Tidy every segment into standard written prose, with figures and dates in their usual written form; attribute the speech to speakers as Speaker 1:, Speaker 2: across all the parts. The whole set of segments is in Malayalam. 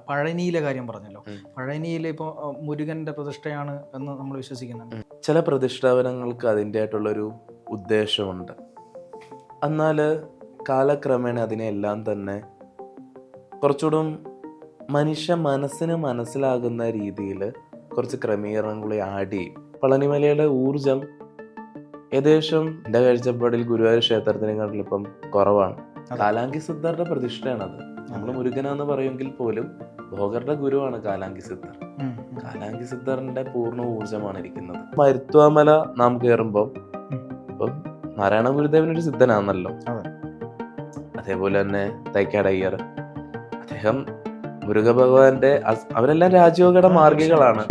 Speaker 1: പഴനിയിലെ കാര്യം പറഞ്ഞല്ലോ. പഴനിയിൽ ഇപ്പോൾ മുരുകൻ്റെ പ്രതിഷ്ഠയാണ് എന്ന് നമ്മൾ വിശ്വസിക്കുന്നുണ്ട്.
Speaker 2: ചില പ്രതിഷ്ഠാപനങ്ങൾക്ക് അതിൻ്റെ ആയിട്ടുള്ളൊരു ഉദ്ദേശമുണ്ട്. എന്നാൽ കാലക്രമേണ അതിനെല്ലാം തന്നെ കുറച്ചുകൂടെ മനുഷ്യ മനസ്സിന് മനസ്സിലാകുന്ന രീതിയിൽ കുറച്ച് ക്രമീകരണങ്ങളെ ആഡ് ചെയ്യും. പളനിമലയുടെ ഊർജം ഏകദേശം എൻ്റെ കാഴ്ചപ്പാടിൽ ഗുരുവായൂർ ക്ഷേത്രത്തിനെക്കാട്ടിൽ ഇപ്പം കുറവാണ്. കാലാങ്കി സിദ്ധരുടെ പ്രതിഷ്ഠയാണത്. നമ്മൾ മുരുകനാന്ന് പറയുമെങ്കിൽ പോലും ഭോഗരുടെ ഗുരുവാണ് കാലാങ്കി സിദ്ധർ. കാലാങ്കി സിദ്ധറിന്റെ പൂർണ്ണ ഊർജമാണ് ഇരിക്കുന്നത്. മരുത്വാമല നാം കയറുമ്പോൾ ഇപ്പം നാരായണ ഗുരുദേവനൊരു സിദ്ധനാണല്ലോ. അതേപോലെ തന്നെ തൈക്കാടയ്യർ, അദ്ദേഹം മുരുക ഭഗവാന്റെ അവരെല്ലാം രാജയോഗയുടെ മാർഗികളാണ്.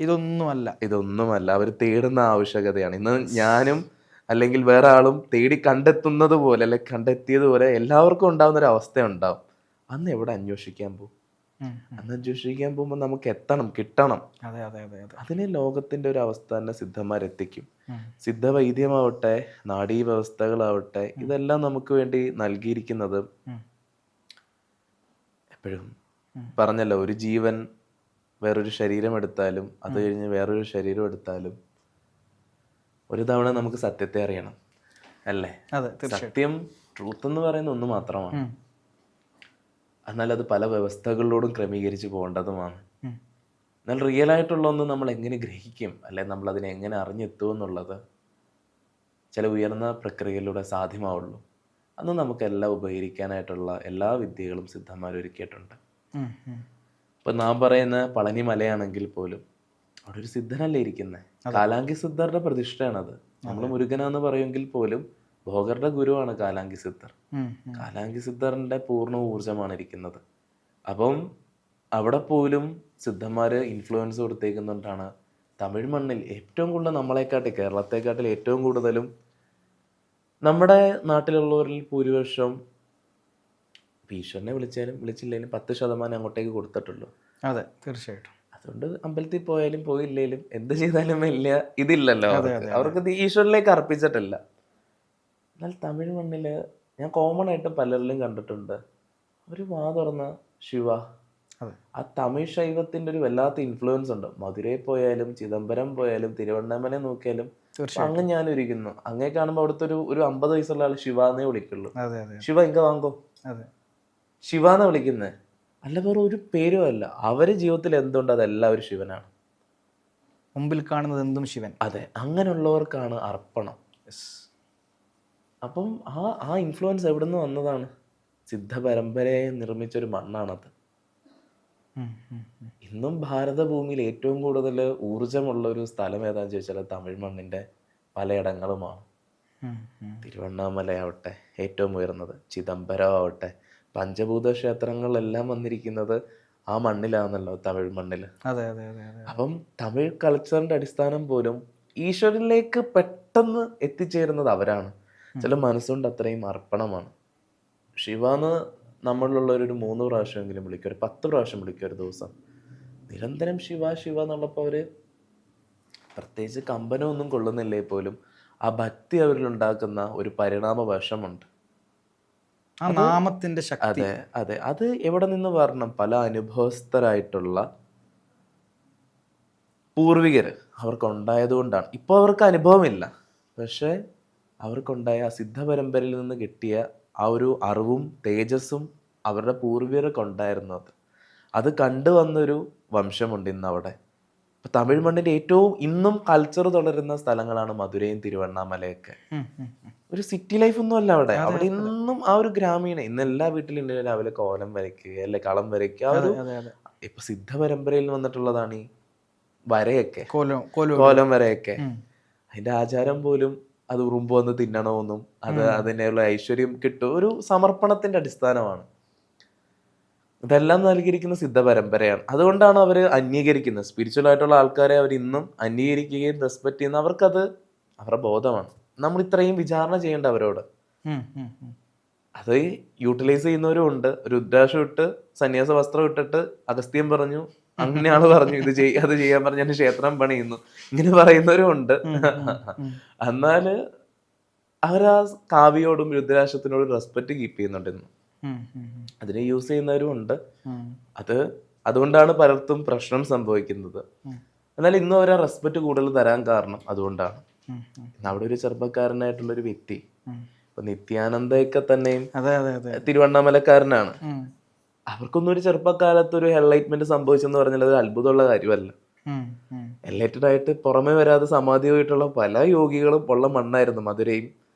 Speaker 2: ഇതൊന്നുമല്ല അവർ തേടുന്ന ആവശ്യകതയാണ്. ഇന്ന് ഞാനും അല്ലെങ്കിൽ വേറെ ആളും തേടി കണ്ടെത്തുന്നത് പോലെ അല്ലെങ്കിൽ കണ്ടെത്തിയതുപോലെ എല്ലാവർക്കും ഉണ്ടാവുന്ന ഒരു അവസ്ഥ ഉണ്ടാവും. അന്ന് എവിടെ അന്വേഷിക്കാൻ പോകും? അന്ന് അന്വേഷിക്കാൻ പോകുമ്പോൾ നമുക്ക് കിട്ടണം. അതിന് ലോകത്തിന്റെ ഒരു അവസ്ഥ തന്നെ സിദ്ധന്മാരെത്തിക്കും. സിദ്ധവൈദ്യമാവട്ടെ, നാഡീ വ്യവസ്ഥകളാവട്ടെ, ഇതെല്ലാം നമുക്ക് വേണ്ടി നൽകിയിരിക്കുന്നത് എപ്പോഴും പറഞ്ഞല്ലോ, ഒരു ജീവൻ വേറൊരു ശരീരം എടുത്താലും അത് കഴിഞ്ഞ് വേറൊരു ശരീരം എടുത്താലും ഒരു തവണ നമുക്ക് സത്യത്തെ അറിയണം, അല്ലേ? സത്യം, ട്രൂത്ത് എന്ന് പറയുന്ന ഒന്ന് മാത്രമാണ്. എന്നാൽ അത് പല വ്യവസ്ഥകളിലൂടും ക്രമീകരിച്ച് പോകേണ്ടതുമാണ്. എന്നാൽ റിയൽ ആയിട്ടുള്ള ഒന്ന് നമ്മൾ എങ്ങനെ ഗ്രഹിക്കും, അല്ലെ നമ്മൾ അതിനെ എങ്ങനെ അറിഞ്ഞെത്തും എന്നുള്ളത് ചില ഉയർന്ന പ്രക്രിയയിലൂടെ സാധ്യമാവുള്ളൂ. അന്ന് നമുക്കെല്ലാം ഉപകരിക്കാനായിട്ടുള്ള എല്ലാ വിദ്യകളും സിദ്ധന്മാർ ഒരുക്കിയിട്ടുണ്ട്. ഇപ്പൊ നാം പറയുന്ന പളനി മലയാണെങ്കിൽ പോലും അവിടെ ഒരു സിദ്ധനല്ലേ ഇരിക്കുന്നത്. കാലാങ്കി സിദ്ധരുടെ പ്രതിഷ്ഠയാണത്. നമ്മൾ മുരുകനാന്ന് പറയുമെങ്കിൽ പോലും ഭോഗരുടെ ഗുരുവാണ് കാലാങ്കി സിദ്ധർ. കാലാങ്കി സിദ്ധറിന്റെ പൂർണ്ണ ഊർജമാണ് ഇരിക്കുന്നത്. അപ്പം അവിടെ പോലും സിദ്ധന്മാര് ഇൻഫ്ലുവൻസ് കൊടുത്തേക്കുന്നുണ്ടാണ്. തമിഴ് മണ്ണിൽ ഏറ്റവും കൂടുതൽ നമ്മളെക്കാട്ടി, കേരളത്തെക്കാട്ടിൽ ഏറ്റവും കൂടുതലും നമ്മുടെ നാട്ടിലുള്ളവരിൽ ഭൂരിപക്ഷം ഈശ്വരനെ വിളിച്ചില്ലെങ്കിലും 10% അങ്ങോട്ടേക്ക് കൊടുത്തിട്ടുള്ളൂ.
Speaker 1: അതെ, തീർച്ചയായിട്ടും.
Speaker 2: അതുകൊണ്ട് അമ്പലത്തിൽ പോയാലും പോയില്ലേലും എന്ത് ചെയ്താലും വലിയ ഇതില്ലല്ലോ അവർക്ക് ഈശ്വരനിലേക്ക് അർപ്പിച്ചിട്ടില്ല. എന്നാൽ തമിഴ് മണ്ണില് ഞാൻ കോമൺ ആയിട്ട് പലരിലും കണ്ടിട്ടുണ്ട്, ഒരു വാ തുറന്ന ശിവ, ആ തമിഴ് ശൈവത്തിന്റെ ഒരു വല്ലാത്ത ഇൻഫ്ലുവൻസ് ഉണ്ട്. മധുരയിൽ പോയാലും ചിദംബരം പോയാലും തിരുവണ്ണാമല നോക്കിയാലും അങ്ങ് ഞാനും ഇരിക്കുന്നു. അങ്ങേ കാണുമ്പോൾ അവിടുത്തെ ഒരു 50 വയസ്സുള്ള ആൾ ശിവാന്നേ വിളിക്കുള്ളൂ. ശിവ ഇങ്ക വാങ്ങോ, ശിവാന്ന് വിളിക്കുന്നത് അല്ല, വേറെ ഒരു പേരും അല്ല. അവര് ജീവിതത്തിൽ എന്തുണ്ട് അതെല്ലാവരും ശിവനാണ്.
Speaker 1: മുമ്പിൽ കാണുന്നത് എന്തും ശിവൻ.
Speaker 2: അതെ, അങ്ങനെയുള്ളവർക്കാണ് അർപ്പണം. അപ്പം ആ ഇൻഫ്ലുവൻസ് എവിടെ നിന്ന് വന്നതാണ്? സിദ്ധ പരമ്പരയെ നിർമ്മിച്ചൊരു മണ്ണാണത്. ഇന്നും ഭാരതഭൂമിയിൽ ഏറ്റവും കൂടുതൽ ഊർജമുള്ള ഒരു സ്ഥലം ഏതാന്ന് ചോദിച്ചാൽ തമിഴ് മണ്ണിന്റെ പലയിടങ്ങളുമാണ്. തിരുവണ്ണാമലയാവട്ടെ ഏറ്റവും ഉയർന്നത്, ചിദംബരം ആവട്ടെ, പഞ്ചഭൂത ക്ഷേത്രങ്ങളെല്ലാം വന്നിരിക്കുന്നത് ആ മണ്ണിലാണല്ലോ, തമിഴ് മണ്ണില്. അപ്പം തമിഴ് കൾച്ചറിന്റെ അടിസ്ഥാനം പോലും ഈശ്വരനിലേക്ക് പെട്ടെന്ന് എത്തിച്ചേരുന്നത് അവരാണ്. ചില മനസ്സുകൊണ്ട് അത്രയും അർപ്പണമാണ്. ശിവാന്ന് നമ്മളിലുള്ളവരൊരു 3 പ്രാവശ്യമെങ്കിലും വിളിക്കും, ഒരു 10 പ്രാവശ്യം വിളിക്കും ഒരു ദിവസം. നിരന്തരം ശിവ ശിവ എന്നുള്ളപ്പോൾ അവര് പ്രത്യേകിച്ച് കമ്പനമൊന്നും കൊള്ളുന്നില്ലേ പോലും ആ ഭക്തി അവരിലുണ്ടാക്കുന്ന ഒരു പരിണാമ വശമുണ്ട്.
Speaker 1: നാമത്തിന്റെ ശക്തി.
Speaker 2: അതെ, അത് എവിടെ നിന്ന് വരണം? പല അനുഭവസ്ഥരായിട്ടുള്ള പൂർവികര് അവർക്കുണ്ടായത് കൊണ്ടാണ്. ഇപ്പൊ അവർക്ക് അനുഭവമില്ല, പക്ഷെ അവർക്കുണ്ടായ ആ സിദ്ധ പരമ്പരയിൽ നിന്ന് കിട്ടിയ ആ ഒരു അറിവും തേജസ്സും അവരുടെ പൂർവികർക്ക് ഉണ്ടായിരുന്നത്. അത് കണ്ടുവന്നൊരു വംശമുണ്ട് ഇന്ന് അവിടെ. ഇപ്പൊ തമിഴ് മണ്ണിന്റെ ഏറ്റവും ഇന്നും കൾച്ചർ തുടരുന്ന സ്ഥലങ്ങളാണ് മധുരയും തിരുവണ്ണാമലയൊക്കെ. ഒരു സിറ്റി ലൈഫ് ഒന്നും അല്ല അവിടെ. അവിടെ ഇന്നും ആ ഒരു ഗ്രാമീണ, ഇന്ന് എല്ലാ വീട്ടിലും രാവിലെ കോലം വരയ്ക്കുക, അല്ലെ കളം വരയ്ക്കുക. ആ ഒരു ഇപ്പൊ സിദ്ധ പരമ്പരയിൽ വന്നിട്ടുള്ളതാണ് ഈ വരയൊക്കെ, കോലം വരയൊക്കെ. അതിന്റെ ആചാരം പോലും അത് ഉറുമ്പ് വന്ന് തിന്നണമെന്നും അതിനുള്ള ഐശ്വര്യം കിട്ടും, ഒരു സമർപ്പണത്തിന്റെ അടിസ്ഥാനമാണ്. ഇതെല്ലാം നൽകിയിരിക്കുന്ന സിദ്ധ പരമ്പരയാണ്. അതുകൊണ്ടാണ് അവർ അന്യീകരിക്കുന്നത്. സ്പിരിച്വൽ ആയിട്ടുള്ള ആൾക്കാരെ അവർ ഇന്നും അന്യീകരിക്കുകയും റെസ്പെക്ട് ചെയ്യുന്ന അവർക്കത് അവരുടെ ബോധമാണ്. നമ്മൾ ഇത്രയും വിചാരണ ചെയ്യേണ്ട അവരോട്. അത് യൂട്ടിലൈസ് ചെയ്യുന്നവരും ഉണ്ട്. രുദ്രാക്ഷം ഇട്ട് സന്യാസ വസ്ത്രം ഇട്ടിട്ട് അഗസ്ത്യം പറഞ്ഞു, അങ്ങനെ ആള് പറഞ്ഞു, അത് ചെയ്യാൻ പറഞ്ഞ ക്ഷേത്രം പണിയുന്നു, ഇങ്ങനെ പറയുന്നവരും ഉണ്ട്. എന്നാല് അവരാ കാവ്യോടും രുദ്രാക്ഷത്തിനോടും റെസ്പെക്ട് കീപ്പ് ചെയ്യുന്നുണ്ടെന്ന്. അതിനെ യൂസ് ചെയ്യുന്നവരും ഉണ്ട്. അതുകൊണ്ടാണ് പലർക്കും പ്രശ്നം സംഭവിക്കുന്നത്. എന്നാൽ ഇന്നും അവരെ റെസ്പെക്ട് കൂടുതൽ തരാൻ കാരണം അതുകൊണ്ടാണ്. അവിടെ ഒരു ചെറുപ്പക്കാരനായിട്ടുള്ള ഒരു വ്യക്തി, ഇപ്പൊ നിത്യാനന്ദയൊക്കെ തന്നെയും തിരുവണ്ണാമലക്കാരനാണ്. അവർക്കൊന്നും ഒരു ചെറുപ്പകാലത്ത് ഒരു എൻലൈറ്റ്മെന്റ് സംഭവിച്ചെന്ന് പറഞ്ഞാൽ അത് അത്ഭുതമുള്ള കാര്യമല്ല. എൻലൈറ്റഡ് ആയിട്ട് പുറമെ വരാതെ സമാധിയായിട്ടുള്ള പല യോഗികളും ഉള്ള മണ്ണായിരുന്നു മധുരയും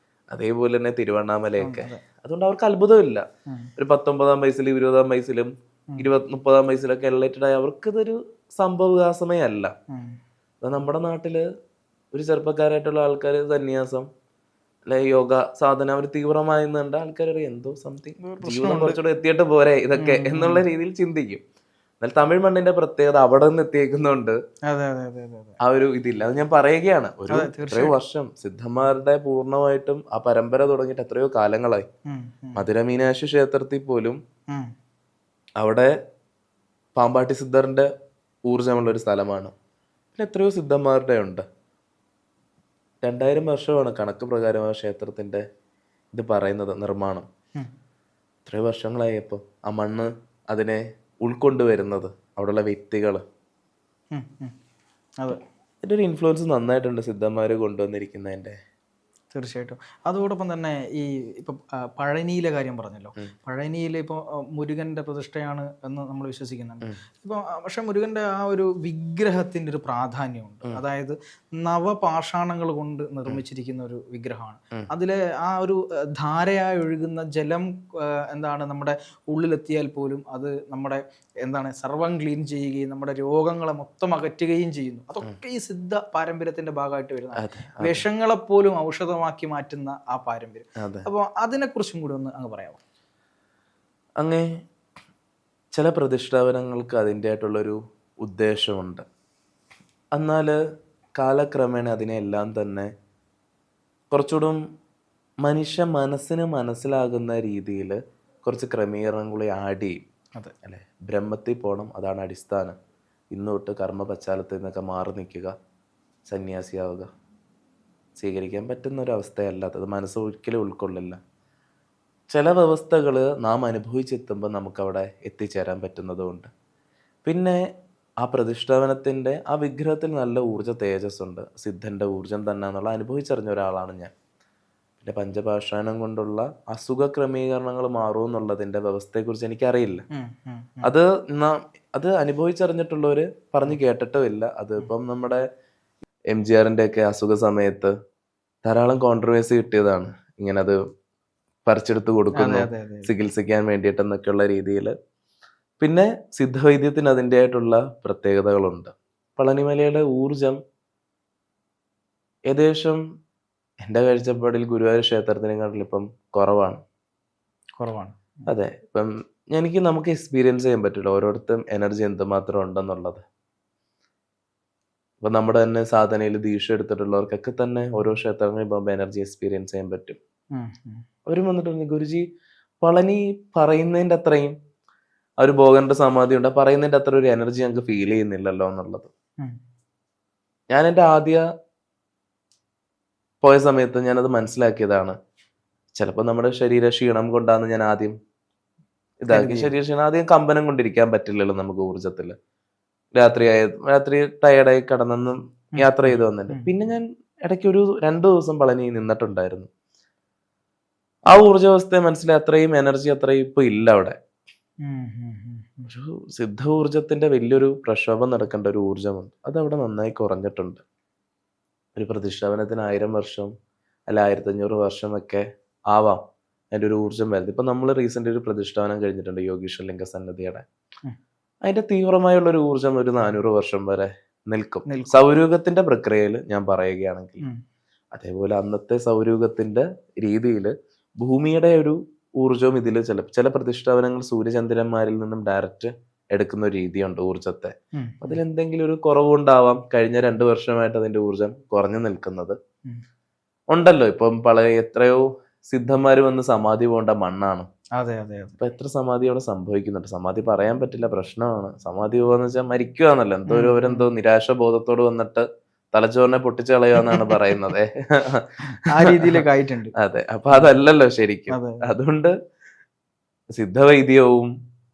Speaker 2: അതേപോലെ തന്നെ തിരുവണ്ണാമലയൊക്കെ. അതുകൊണ്ട് അവർക്ക് അത്ഭുതമില്ല. ഒരു 19-ാം വയസ്സിലും 20-ാം വയസ്സിലും 30-ാം വയസ്സിലൊക്കെ എൻലൈറ്റഡ് ആയി അവർക്കിതൊരു സംഭവവികാസമേ അല്ല. നമ്മുടെ നാട്ടില് ഒരു ചെറുപ്പക്കാരായിട്ടുള്ള ആൾക്കാർ സന്യാസം അല്ലെ യോഗ സാധന അവർ തീവ്രമായെന്ന് കണ്ട ആൾക്കാരറിയാം എന്തോ സംതിങ് ജീവിതം കുറച്ചുകൂടെ എത്തിയിട്ട് പോരെ ഇതൊക്കെ എന്നുള്ള രീതിയിൽ ചിന്തിക്കും. എന്നാൽ തമിഴ് മണ്ണിന്റെ പ്രത്യേകത അവിടെ നിന്ന് എത്തിയേക്കുന്നതുകൊണ്ട് ആ ഒരു ഇതില്ല. അത് ഞാൻ പറയുകയാണ്. എത്രയോ വർഷം സിദ്ധന്മാരുടെ പൂർണ്ണമായിട്ടും ആ പരമ്പര തുടങ്ങിയിട്ട് എത്രയോ കാലങ്ങളായി. മധുര മീനാക്ഷി ക്ഷേത്രത്തിൽ പോലും അവിടെ പാമ്പാട്ടി സിദ്ധറിന്റെ ഊർജമുള്ള ഒരു സ്ഥലമാണ്. പിന്നെ എത്രയോ സിദ്ധന്മാരുടെ ഉണ്ട്. 2000 വർഷമാണ് കണക്ക് പ്രകാരം ആ ക്ഷേത്രത്തിന്റെ ഇത് പറയുന്നത്, നിർമ്മാണം. എത്രയോ വർഷങ്ങളായപ്പോ ആ മണ്ണ് അതിനെ ഉൾക്കൊണ്ടുവരുന്നത് അവിടെയുള്ള വ്യക്തികള്. അതിന്റെ ഒരു ഇൻഫ്ലുവൻസ് നന്നായിട്ടുണ്ട് സിദ്ധന്മാര് കൊണ്ടുവന്നിരിക്കുന്നതിന്റെ.
Speaker 1: തീർച്ചയായിട്ടും. അതോടൊപ്പം തന്നെ ഈ ഇപ്പം പഴനിയിലെ കാര്യം പറഞ്ഞല്ലോ. പഴനിയിൽ ഇപ്പോൾ മുരുകൻ്റെ പ്രതിഷ്ഠയാണ് എന്ന് നമ്മൾ വിശ്വസിക്കുന്നുണ്ട്. ഇപ്പോൾ പക്ഷെ മുരുകൻ്റെ ആ ഒരു വിഗ്രഹത്തിൻ്റെ ഒരു പ്രാധാന്യമുണ്ട്. അതായത് നവപാഷാണങ്ങൾ കൊണ്ട് നിർമ്മിച്ചിരിക്കുന്ന ഒരു വിഗ്രഹമാണ്. അതിലെ ആ ഒരു ധാരയായി ഒഴുകുന്ന ജലം നമ്മുടെ ഉള്ളിലെത്തിയാൽ പോലും അത് നമ്മുടെ സർവം ക്ലീൻ ചെയ്യുകയും നമ്മുടെ രോഗങ്ങളെ മൊത്തം അകറ്റുകയും ചെയ്യുന്നു. അതൊക്കെ ഈ സിദ്ധ പാരമ്പര്യത്തിന്റെ ഭാഗമായിട്ട് വരുന്ന വിഷങ്ങളെപ്പോലും ഔഷധമാക്കി മാറ്റുന്ന ആ പാരമ്പര്യം. അപ്പോൾ അതിനെക്കുറിച്ചും കൂടി ഒന്ന് അങ്ങ് പറയാമോ?
Speaker 2: അങ്ങേ ചില പ്രതിഷ്ഠാപനങ്ങൾക്ക് അതിൻ്റെ ആയിട്ടുള്ളൊരു ഉദ്ദേശമുണ്ട്. എന്നാൽ കാലക്രമേണ അതിനെല്ലാം തന്നെ കുറച്ചുകൂടും മനുഷ്യ മനസ്സിന് മനസ്സിലാകുന്ന രീതിയിൽ കുറച്ച് ക്രമീകരണങ്ങളെ ആഡ് ചെയ്യും. അല്ലേ, ബ്രഹ്മത്തിൽ പോകണം, അതാണ് അടിസ്ഥാനം. ഇന്നോട്ട് കർമ്മ പശ്ചാത്തലത്തിൽ നിന്നൊക്കെ മാറി നിൽക്കുക, സന്യാസിയാവുക, സ്വീകരിക്കാൻ പറ്റുന്ന ഒരവസ്ഥയല്ലാത്തത് മനസ്സ് ഒരിക്കലും ഉൾക്കൊള്ളില്ല. ചില വ്യവസ്ഥകൾ നാം അനുഭവിച്ചെത്തുമ്പോൾ നമുക്കവിടെ എത്തിച്ചേരാൻ പറ്റുന്നതുകൊണ്ട്. പിന്നെ ആ പ്രതിഷ്ഠാപനത്തിൻ്റെ ആ വിഗ്രഹത്തിൽ നല്ല ഊർജ്ജ തേജസ്സുണ്ട്, സിദ്ധൻ്റെ ഊർജ്ജം തന്നെ എന്നുള്ള അനുഭവിച്ചറിഞ്ഞ ഒരാളാണ് ഞാൻ. പിന്നെ പഞ്ചപാഷാണം കൊണ്ടുള്ള അസുഖ ക്രമീകരണങ്ങൾ മാറും എന്നുള്ളതിൻ്റെ വ്യവസ്ഥയെക്കുറിച്ച് എനിക്കറിയില്ല. അത് അനുഭവിച്ചറിഞ്ഞിട്ടുള്ളവർ പറഞ്ഞു കേട്ടിട്ടുമില്ല. അത് ഇപ്പം നമ്മുടെ MGRന്റെ ഒക്കെ അസുഖ സമയത്ത് ധാരാളം കോൺട്രവേഴ്സി കിട്ടിയതാണ്. ഇങ്ങനെ അത് പറിച്ചെടുത്ത് കൊടുക്കുന്നു ചികിത്സിക്കാൻ വേണ്ടിയിട്ടെന്നൊക്കെയുള്ള രീതിയിൽ. പിന്നെ സിദ്ധവൈദ്യത്തിന് അതിൻ്റെതായിട്ടുള്ള പ്രത്യേകതകളുണ്ട്. പളനിമലയുടെ ഊർജം ഏകദേശം എൻ്റെ കാഴ്ചപ്പാടിൽ ഗുരുവായൂർ ക്ഷേത്രത്തിനെക്കാട്ടിലും ഇപ്പം കുറവാണ്. അതെ, ഇപ്പം നമുക്ക് എക്സ്പീരിയൻസ് ചെയ്യാൻ പറ്റില്ല ഓരോരുത്തരും എനർജി എന്തുമാത്രം ഉണ്ടെന്നുള്ളത്. ഇപ്പം നമ്മുടെ തന്നെ സാധനയിൽ ദീക്ഷ എടുത്തിട്ടുള്ളവർക്കൊക്കെ തന്നെ ഓരോ ക്ഷേത്രങ്ങളിൽ പോകുമ്പോൾ എനർജി എക്സ്പീരിയൻസ് ചെയ്യാൻ പറ്റും. അവരും വന്നിട്ടുണ്ട്, ഗുരുജി പളനി പറയുന്നതിൻ്റെ അത്രയും ആ ഒരു ഭോഗന്റെ സമാധി ഉണ്ട്, പറയുന്നതിൻ്റെ അത്ര ഒരു എനർജി ഞങ്ങൾക്ക് ഫീൽ ചെയ്യുന്നില്ലല്ലോ എന്നുള്ളത്. ഞാൻ എൻ്റെ ആദ്യ പോയ സമയത്ത് ഞാനത് മനസ്സിലാക്കിയതാണ്. ചിലപ്പോൾ നമ്മുടെ ശരീര ക്ഷീണം കൊണ്ടാണ് ഞാൻ ആദ്യം ഇതാക്കി. ശരീര ക്ഷീണം ആദ്യം കമ്പനം കൊണ്ടിരിക്കാൻ പറ്റില്ലല്ലോ നമുക്ക് ഊർജത്തിൽ. രാത്രി ടയർഡായി കിടന്നെന്നും യാത്ര ചെയ്ത് വന്നിട്ട് പിന്നെ ഞാൻ ഇടയ്ക്ക് ഒരു 2 ദിവസം പളനി നിന്നിട്ടുണ്ടായിരുന്നു. ആ ഊർജ്ജാവസ്ഥയെ മനസ്സിലായി അത്രയും എനർജി അത്രയും ഇപ്പൊ ഇല്ല അവിടെ. ഒരു സിദ്ധ ഊർജത്തിന്റെ വലിയൊരു പ്രക്ഷോഭം നടക്കേണ്ട ഒരു ഊർജമുണ്ട്, അതവിടെ നന്നായി കുറഞ്ഞിട്ടുണ്ട്. ഒരു പ്രതിഷ്ഠാപനത്തിന് 1000 വർഷം അല്ല 1500 വർഷമൊക്കെ ആവാം അതിൻ്റെ ഒരു ഊർജം വരുന്നത്. ഇപ്പൊ നമ്മൾ റീസെന്റ് ഒരു പ്രതിഷ്ഠാപനം കഴിഞ്ഞിട്ടുണ്ട് യോഗീശ്വര ലിംഗ സന്നദ്ധിയുടെ. അതിന്റെ തീവ്രമായുള്ളൊരു ഊർജം ഒരു 400 വർഷം വരെ നിൽക്കും സൗരയൂഹത്തിന്റെ പ്രക്രിയയിൽ ഞാൻ പറയുകയാണെങ്കിൽ. അതേപോലെ അന്നത്തെ സൗരയൂഹത്തിന്റെ രീതിയിൽ ഭൂമിയുടെ ഒരു ഊർജവും ഇതിൽ ചില പ്രതിഷ്ഠാപനങ്ങൾ സൂര്യചന്ദ്രന്മാരിൽ നിന്നും ഡയറക്റ്റ് എടുക്കുന്ന ഒരു രീതിയുണ്ട് ഊർജത്തെ. അതിലെന്തെങ്കിലും ഒരു കുറവുണ്ടാവാം. കഴിഞ്ഞ 2 വർഷമായിട്ട് അതിന്റെ ഊർജം കുറഞ്ഞു നിൽക്കുന്നത് ഉണ്ടല്ലോ. ഇപ്പം എത്രയോ സിദ്ധന്മാര് വന്ന് സമാധി പോകേണ്ട മണ്ണാണ്. ഇപ്പൊ എത്ര സമാധി അവിടെ സംഭവിക്കുന്നുണ്ട്. സമാധി പറയാൻ പറ്റില്ല, പ്രശ്നമാണ്. സമാധി പോകാന്ന് വെച്ചാൽ മരിക്കുകയാണല്ലോ. അവരെന്തോ നിരാശബോധത്തോട് വന്നിട്ട് തലച്ചോറിനെ പൊട്ടിച്ചു കളയുമെന്നാണ് പറയുന്നത്.
Speaker 1: ആ രീതിയിലൊക്കെ ആയിട്ടുണ്ട്.
Speaker 2: അതെ, അപ്പൊ അതല്ലല്ലോ ശരിക്കും. അതുകൊണ്ട് സിദ്ധവൈദ്യവും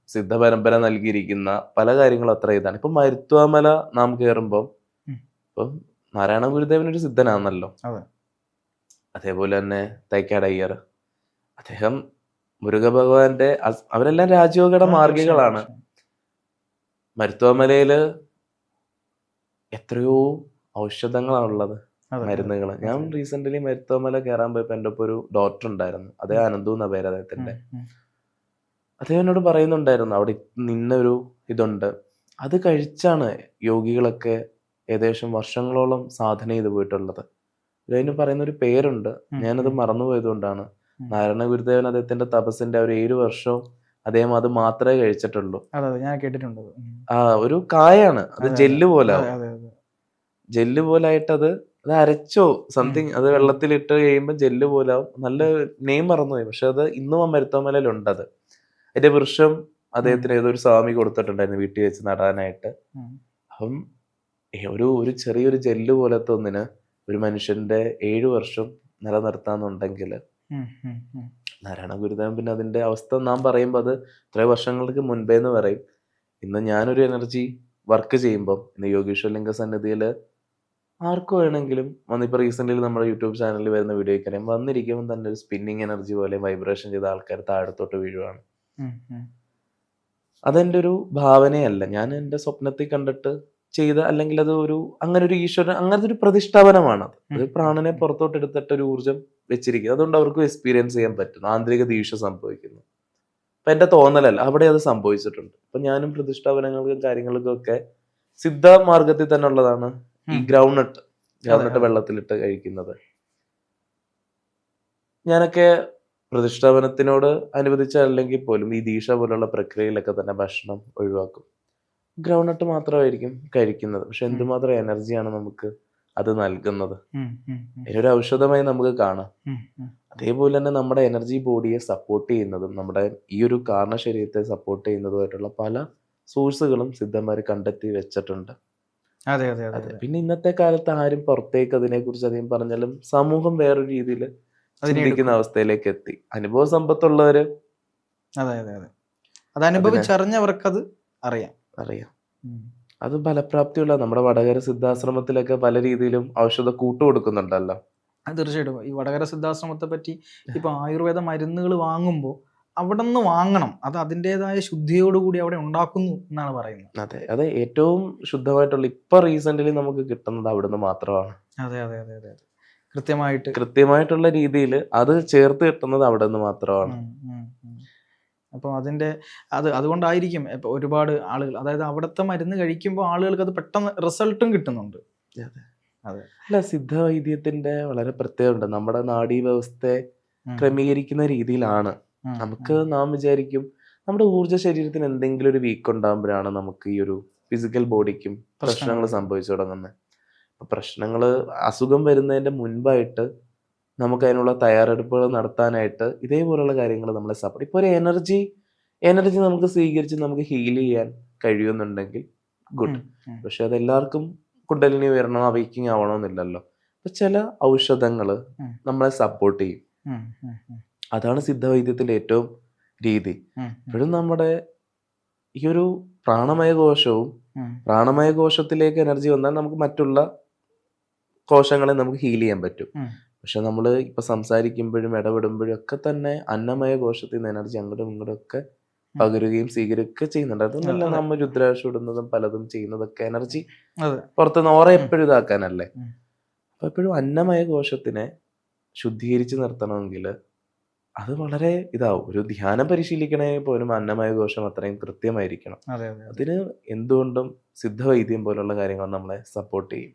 Speaker 2: സിദ്ധ പരമ്പര നൽകിയിരിക്കുന്ന പല കാര്യങ്ങളും അത്ര ഇതാണ്. ഇപ്പൊ മരുത്വാമല നാം കയറുമ്പോൾ
Speaker 1: ഉം.
Speaker 2: ഇപ്പം നാരായണ ഗുരുദേവൻ ഒരു സിദ്ധനാണല്ലോ.
Speaker 1: അതെ.
Speaker 2: അതേപോലെ തന്നെ തൈക്കാടയ്യർ, അദ്ദേഹം മുരുക ഭഗവാന്റെ അവരെല്ലാം രാജയോഗയുടെ മാർഗികളാണ്. മരുത്വാമലയില് എത്രയോ ഔഷധങ്ങളാണുള്ളത്,
Speaker 1: അതെ.
Speaker 2: മരുന്നുകൾ. ഞാൻ റീസെന്റ്ലി മരുത്വാമല കയറാൻ പോയപ്പോ എൻ്റെ ഒപ്പം ഒരു ഡോക്ടർ ഉണ്ടായിരുന്നു. അദ്ദേഹം അനന്തു എന്ന പേര് അദ്ദേഹത്തിന്റെ. അദ്ദേഹം എന്നോട് പറയുന്നുണ്ടായിരുന്നു അവിടെ നിന്നൊരു ഇതുണ്ട്, അത് കഴിച്ചാണ് യോഗികളൊക്കെ ഏകദേശം വർഷങ്ങളോളം സാധന ചെയ്ത് പോയിട്ടുള്ളത്. അതിന് പറയുന്ന ഒരു പേരുണ്ട്, ഞാനത് മറന്നുപോയതുകൊണ്ടാണ്. നാരായണ ഗുരുദേവൻ അദ്ദേഹത്തിന്റെ തപസ്സിന്റെ ഒരു 7 വർഷവും അദ്ദേഹം അത് മാത്രമേ കഴിച്ചിട്ടുള്ളൂ.
Speaker 1: ഞാൻ കേട്ടിട്ടുണ്ട്.
Speaker 2: ഒരു കായാണ് അത്, ജെല്ല് പോലെ
Speaker 1: അതെ.
Speaker 2: ജെല്ല് പോലെ ആയിട്ട് അത് അരച്ചോ സംതിങ്, അത് വെള്ളത്തിലിട്ട് കഴിയുമ്പോൾ ജെല്ല് പോലെ ആവും. നല്ല നെയിം മറന്നുപോയി, പക്ഷെ അത് ഇന്നും ആ മരുത്തോമലയിലുണ്ട്. അത് അതിന്റെ വൃക്ഷം അദ്ദേഹത്തിന് ഏതൊരു സ്വാമി കൊടുത്തിട്ടുണ്ടായിരുന്നു വീട്ടിൽ വെച്ച് നടാനായിട്ട്. അപ്പം ഒരു ചെറിയൊരു ജെല്ല് പോലത്തെ ഒന്നിന് ഒരു മനുഷ്യന്റെ 7 വർഷം നിലനിർത്താന്നുണ്ടെങ്കിൽ നാരായണ ഗുരുദേവൻ പിന്നെ അതിന്റെ അവസ്ഥ നാം പറയുമ്പോൾ അത് ഇത്രയും വർഷങ്ങൾക്ക് മുൻപേ എന്ന് പറയും. ഇന്ന് ഞാനൊരു എനർജി വർക്ക് ചെയ്യുമ്പോൾ ഇന്ന് യോഗീശ്വരലിംഗ സന്നിധിയിൽ ആർക്കും വേണമെങ്കിലും വന്നിപ്പോൾ റീസെന്റ് നമ്മുടെ യൂട്യൂബ് ചാനലിൽ വരുന്ന വീഡിയോയ്ക്ക് അറിയാം, വന്നിരിക്കുമ്പോൾ തന്നെ ഒരു സ്പിന്നിങ് എനർജി പോലെ വൈബ്രേഷൻ ചെയ്ത ആൾക്കാർ താഴത്തോട്ട് വീഴുവാണ്. അതെന്റെ ഒരു ഭാവനയല്ല, ഞാൻ എൻ്റെ സ്വപ്നത്തിൽ കണ്ടിട്ട് ചെയ്ത, അല്ലെങ്കിൽ അത് അങ്ങനെ ഒരു ഈശ്വരൻ, അങ്ങനത്തെ ഒരു പ്രതിഷ്ഠാപനമാണ്. അത് പ്രാണനെ പുറത്തോട്ട് എടുത്തിട്ട് ഒരു ഊർജ്ജം വെച്ചിരിക്കുന്നത്. അതുകൊണ്ട് അവർക്കും എക്സ്പീരിയൻസ് ചെയ്യാൻ പറ്റുന്നു, ആന്തരിക ദീക്ഷ സംഭവിക്കുന്നു. അപ്പൊ എന്റെ തോന്നലല്ല, അവിടെ അത് സംഭവിച്ചിട്ടുണ്ട്. അപ്പൊ ഞാനും പ്രതിഷ്ഠാപനങ്ങൾക്കും കാര്യങ്ങൾക്കും ഒക്കെ സിദ്ധ മാർഗത്തിൽ തന്നെ ഉള്ളതാണ്. ഈ ഗ്രൗണ്ട്നട്ട് വെള്ളത്തിലിട്ട് കഴിക്കുന്നത്. ഞാനൊക്കെ പ്രതിഷ്ഠാപനത്തിനോട് അനുവദിച്ചല്ലെങ്കിൽ പോലും ഈ ദീക്ഷ പോലുള്ള പ്രക്രിയയിലൊക്കെ തന്നെ ഭക്ഷണം ഒഴിവാക്കും. ഗ്രൗണ്ട്നട്ട് മാത്രമായിരിക്കും കഴിക്കുന്നത്, പക്ഷെ എന്തുമാത്രം എനർജിയാണ് നമുക്ക് അത് നൽകുന്നത്. ഇതിനൊരു ഔഷധമായി നമുക്ക് കാണാം. അതേപോലെ തന്നെ നമ്മുടെ എനർജി ബോഡിയെ സപ്പോർട്ട് ചെയ്യുന്നതും നമ്മുടെ ഈ ഒരു കാരണ ശരീരത്തെ സപ്പോർട്ട് ചെയ്യുന്നതുമായിട്ടുള്ള പല സോഴ്സുകളും സിദ്ധന്മാർ കണ്ടെത്തി വെച്ചിട്ടുണ്ട്.
Speaker 1: അതെ.
Speaker 2: പിന്നെ ഇന്നത്തെ കാലത്ത് ആരും പുറത്തേക്ക് അതിനെക്കുറിച്ച് അധികം പറഞ്ഞാലും സമൂഹം വേറൊരു രീതിയിൽ ചിന്തിക്കുന്ന അവസ്ഥയിലേക്ക് എത്തി. അനുഭവ സമ്പത്തുള്ളവര്
Speaker 1: അത് അനുഭവിച്ചറിഞ്ഞവർക്കത് അറിയാം.
Speaker 2: അത് ഫലപ്രാപ്തിയുള്ള നമ്മുടെ വടകര സിദ്ധാശ്രമത്തിലൊക്കെ പല രീതിയിലും ഔഷധ കൂട്ടു കൊടുക്കുന്നുണ്ടല്ലോ.
Speaker 1: തീർച്ചയായിട്ടും ഈ വടകര സിദ്ധാശ്രമത്തെ പറ്റി ഇപ്പൊ ആയുർവേദ മരുന്നുകൾ വാങ്ങുമ്പോൾ അവിടെ നിന്ന് വാങ്ങണം, അത് അതിൻ്റെതായ ശുദ്ധിയോടുകൂടി അവിടെ ഉണ്ടാക്കുന്നു എന്നാണ് പറയുന്നത്.
Speaker 2: അതെ ഏറ്റവും ശുദ്ധമായിട്ടുള്ള ഇപ്പൊ റീസെന്റ്ലി നമുക്ക് കിട്ടുന്നത് അവിടുന്ന് മാത്രമാണ്.
Speaker 1: അതെ കൃത്യമായിട്ടുള്ള
Speaker 2: രീതിയിൽ അത് ചേർത്ത് കിട്ടുന്നത് അവിടെ നിന്ന് മാത്രമാണ്.
Speaker 1: അപ്പോൾ അതുകൊണ്ടായിരിക്കും ഇപ്പൊ ഒരുപാട് ആളുകൾ, അതായത് അവിടുത്തെ മരുന്ന് കഴിക്കുമ്പോൾ ആളുകൾക്ക് അത് പെട്ടെന്ന് റിസൾട്ടും കിട്ടുന്നുണ്ട്.
Speaker 2: അല്ല, സിദ്ധവൈദ്യത്തിന്റെ വളരെ പ്രത്യേകത നമ്മുടെ നാഡീ വ്യവസ്ഥയെ ക്രമീകരിക്കുന്ന രീതിയിലാണ്. നാം വിചാരിക്കും നമ്മുടെ ഊർജ്ജ ശരീരത്തിന് എന്തെങ്കിലും ഒരു വീക്ക് ഉണ്ടാകുമ്പോഴാണ് നമുക്ക് ഈ ഒരു ഫിസിക്കൽ ബോഡിക്കും പ്രശ്നങ്ങൾ സംഭവിച്ചു തുടങ്ങുന്നത്. പ്രശ്നങ്ങള് അസുഖം വരുന്നതിന്റെ മുൻപായിട്ട് നമുക്ക് അതിനുള്ള തയ്യാറെടുപ്പുകൾ നടത്താനായിട്ട് ഇതേപോലുള്ള കാര്യങ്ങൾ നമ്മളെ സപ്പോർട്ട്. ഇപ്പോൾ ഒരു എനർജി നമുക്ക് സ്വീകരിച്ച് നമുക്ക് ഹീൽ ചെയ്യാൻ കഴിയുന്നുണ്ടെങ്കിൽ ഗുഡ്. പക്ഷെ അതെല്ലാവർക്കും കുണ്ടലിനി വരണം, അവൈക്കിങ് ആവണമെന്നില്ലല്ലോ. അപ്പൊ ചില ഔഷധങ്ങൾ നമ്മളെ സപ്പോർട്ട് ചെയ്യും. അതാണ് സിദ്ധവൈദ്യത്തിന്റെ ഏറ്റവും രീതി. ഇപ്പോഴും നമ്മുടെ ഈ ഒരു പ്രാണമയ കോശത്തിലേക്ക് എനർജി വന്നാൽ നമുക്ക് മറ്റുള്ള കോശങ്ങളെ നമുക്ക് ഹീൽ ചെയ്യാൻ പറ്റും. പക്ഷെ നമ്മൾ ഇപ്പൊ സംസാരിക്കുമ്പോഴും ഇടപെടുമ്പോഴും ഒക്കെ തന്നെ അന്നമയ കോശത്തിൽ നിന്ന് എനർജി അങ്ങോട്ടും ഇങ്ങോട്ടും ഒക്കെ പകരുകയും സ്വീകരിക്കുകയൊക്കെ ചെയ്യുന്നുണ്ട്. അതൊന്നല്ല നമ്മൾ രുദ്രാക്ഷം ഇടുന്നതും പലതും ചെയ്യുന്നതൊക്കെ എനർജി പുറത്തുനിന്ന് ഓറ എപ്പോഴും ഇതാക്കാനല്ലേ. അപ്പൊ എപ്പോഴും അന്നമയ കോശത്തിനെ ശുദ്ധീകരിച്ച് നിർത്തണമെങ്കിൽ അത് വളരെ ഇതാവും. ഒരു ധ്യാനം പരിശീലിക്കണേ പോലും അന്നമയ കോശം അത്രയും കൃത്യമായിരിക്കണം. അതിന് എന്തുകൊണ്ടും സിദ്ധവൈദ്യം പോലുള്ള കാര്യങ്ങൾ നമ്മളെ സപ്പോർട്ട് ചെയ്യും.